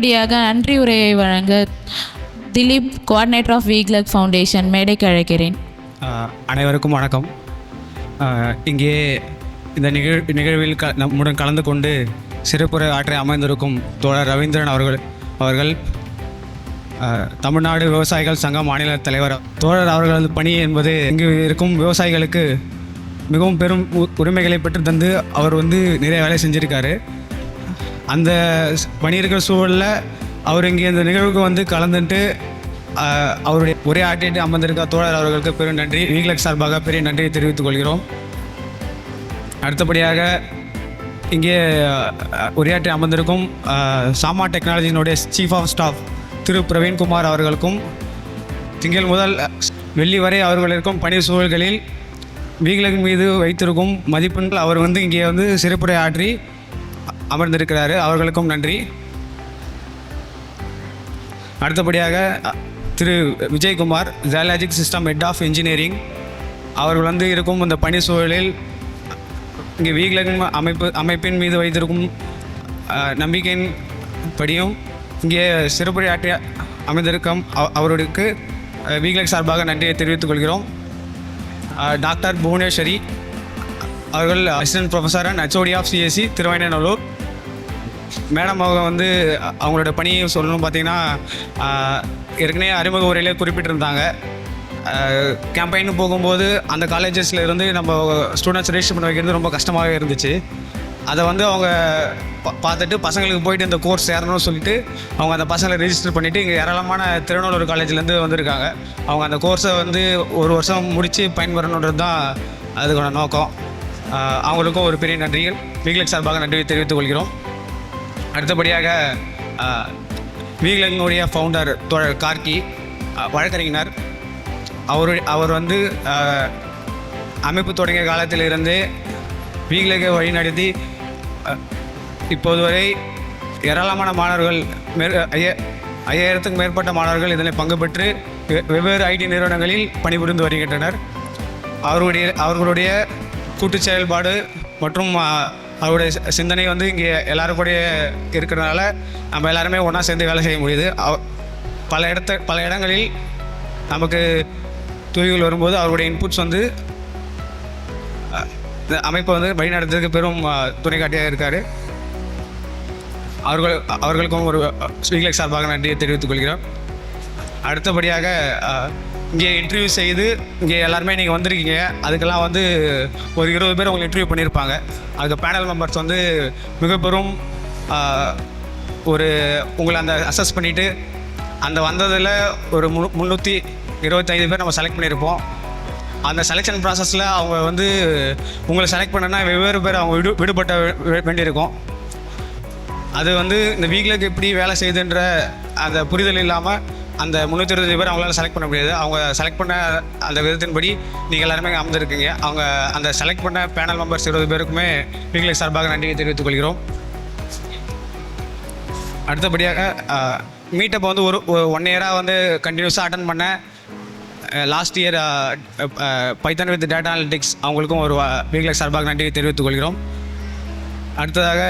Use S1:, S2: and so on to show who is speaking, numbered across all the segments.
S1: அடுத்தபடியாக நன்றி உரையை வழங்க திலீப், கோஆர்டினேட்டர் ஆஃப் வீக்லக் ஃபவுண்டேஷன், மேடைக்கு அழைக்கிறேன்.
S2: அனைவருக்கும் வணக்கம். இங்கே இந்த நிகழ்வில் நம்முடன் கலந்து கொண்டு சிறப்புரை ஆற்றை அமைந்திருக்கும் தோழர் ரவீந்திரன் அவர்கள் தமிழ்நாடு விவசாயிகள் சங்க மாநில தலைவர். தோழர் அவர்களது பணி என்பது இங்கு இருக்கும் விவசாயிகளுக்கு மிகவும் பெரும் உரிமைகளை பெற்று தந்து அவர் நிறைய வேலை செஞ்சுருக்காரு. அந்த பணி இருக்கிற சூழலில் அவர் இங்கே இந்த நிகழ்வுக்கு கலந்துட்டு அவருடைய ஒரே ஆட்டிட்டு அமர்ந்திருக்க தோழர் அவர்களுக்கு பெரும் நன்றி, வீக்லக் சார்பாக பெரிய நன்றியை தெரிவித்துக் கொள்கிறோம். அடுத்தபடியாக இங்கே உரையாற்றி அமர்ந்திருக்கும் சாமா டெக்னாலஜியினுடைய சீஃப் ஆஃப் ஸ்டாஃப் திரு பிரவீன்குமார் அவர்களுக்கும், திங்கள் முதல் வெள்ளி வரை அவர்கள் இருக்கும் பணி சூழல்களில் வீக்லக் மீது வைத்திருக்கும் மதிப்பெண்கள் அவர் இங்கே சிறப்புரை ஆற்றி அமர்ந்திருக்கிறாரு. அவர்களுக்கும் நன்றி. அடுத்தபடியாக Thiru Vijayakumar, geologic system head of engineering, அவர்கள் இருக்கும் இந்த பணி சூழலில் இங்கே வீக்லக் அமைப்பின் மீது வைத்திருக்கும் நம்பிக்கையின் படியும் இங்கே சிறப்புரை ஆற்றி அமைந்திருக்கும் அவர்களுக்கு வீக்லக் சார்பாக நன்றியை தெரிவித்துக் கொள்கிறோம். டாக்டர் புவனேஸ்வரி அவர்கள் assistant professor and HOD of CSE Tiruvannamalai madam. அவங்க அவங்களோட பணியை சொல்லணும் பார்த்தீங்கன்னா, ஏற்கனவே அறிமுக உரையிலே குறிப்பிட்டிருந்தாங்க. கேம்பெயின் போகும்போது அந்த காலேஜஸில் இருந்து நம்ம ஸ்டூடெண்ட்ஸ் ரெஜிஸ்டர் பண்ண வைக்கிறது ரொம்ப கஷ்டமாகவே இருந்துச்சு. அதை அவங்க பார்த்துட்டு பசங்களுக்கு போயிட்டு இந்த கோர்ஸ் சேரணும்னு சொல்லிட்டு அவங்க அந்த பசங்களை ரெஜிஸ்டர் பண்ணிவிட்டு இங்கே ஏராளமான திருநெல்வேலூர் காலேஜ்லேருந்து வந்திருக்காங்க. அவங்க அந்த கோர்ஸை ஒரு வருஷம் முடித்து பயன்பெறணுன்றது தான் அதுக்கான நோக்கம். அவங்களுக்கும் ஒரு பெரிய நன்றிகள் வீக்லக் சார்பாக நன்றியை தெரிவித்துக் கொள்கிறோம். அடுத்தபடியாக வீக்லக்கினுடைய ஃபவுண்டர் தோழர் கார்கி, வழக்கறிஞர். அவர் அமைப்பு தொடங்கிய காலத்தில் இருந்தே வீக்லக்கை வழிநடத்தி இப்போது வரை ஏராளமான மாணவர்கள் 5000க்கும் மேற்பட்ட மாணவர்கள் இதில் பங்கு பெற்று வெவ்வேறு IT நிறுவனங்களில் பணிபுரிந்து வருகின்றனர். அவர்களுடைய கூட்டு செயல்பாடு மற்றும் அவருடைய சிந்தனை இங்கே எல்லாரும் கூட இருக்கிறதுனால நம்ம எல்லாருமே ஒன்றா சேர்ந்து வேலை செய்ய முடியுது. பல இடங்களில் நமக்கு தூய்கள் வரும்போது அவருடைய இன்புட்ஸ் அமைப்பை வழிநடத்துறதுக்கு பெரும் துணைக்காட்டியாக இருக்கார். அவர்களுக்கும் ஒரு வீக்லக் சார்பாக நன்றியை தெரிவித்துக் கொள்கிறோம். அடுத்தபடியாக இங்கே இன்டர்வியூ செய்து இங்கே எல்லாருமே நீங்கள் வந்திருக்கீங்க. அதுக்கெல்லாம் ஒரு 20 பேர் உங்களை இன்டர்வியூ பண்ணியிருப்பாங்க. அதுக்கு பேனல் மெம்பர்ஸ் மிக பெரும் உங்களை அசஸ் பண்ணிவிட்டு அந்த வந்ததில் ஒரு 325 பேர் நம்ம செலக்ட் பண்ணியிருப்போம். அந்த செலெக்ஷன் ப்ராசஸில் அவங்க உங்களை செலக்ட் பண்ணனா வெவ்வேறு பேர் அவங்க விடுபட்ட வேண்டியிருக்கும். அது இந்த வீக்லக் எப்படி வேலை செய்யுதுன்ற அந்த புரிதல் இல்லாமல் அந்த 325 பேர் அவங்களால செலக்ட் பண்ண முடியாது. அவங்க செலக்ட் பண்ண அந்த விதத்தின்படி நீங்கள் எல்லாருமே அமர்ந்திருக்கீங்க. அவங்க அந்த செலக்ட் பண்ண பேனல் மெம்பர்ஸ் 20 பேருக்குமே வீக்லக் சார்பாக நன்றியை தெரிவித்துக் கொள்கிறோம். அடுத்தபடியாக மீட்டப் ஒரு 1 இயராக கண்டினியூஸாக அட்டன் பண்ண last year Python with data analytics அவங்களுக்கும் ஒரு வீக்லக் சார்பாக நன்றியை தெரிவித்துக் கொள்கிறோம். அடுத்ததாக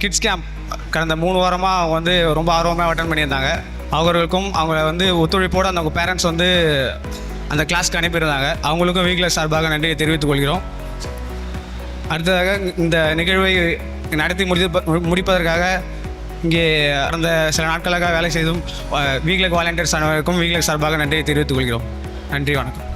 S2: கிட்ஸ் கேம்ப் கடந்த 3 வாரமாக அவங்க ரொம்ப ஆர்வமாக அட்டன் பண்ணியிருந்தாங்க. அவர்களுக்கும் அவங்க ஒத்துழைப்போடு அவங்க பேரண்ட்ஸ் அந்த கிளாஸ்க்கு அனுப்பியிருந்தாங்க. அவங்களுக்கும் வீக்லக் சார்பாக நன்றியை தெரிவித்துக் கொள்கிறோம். அடுத்ததாக இந்த நிகழ்வை நடத்தி முடிப்பதற்காக இங்கே கடந்த சில நாட்களாக வேலை செய்தும் வீக்லக் வாலண்டியர்ஸ் அனைவருக்கும் வீக்லக் சார்பாக நன்றியை தெரிவித்துக் கொள்கிறோம். நன்றி, வணக்கம்.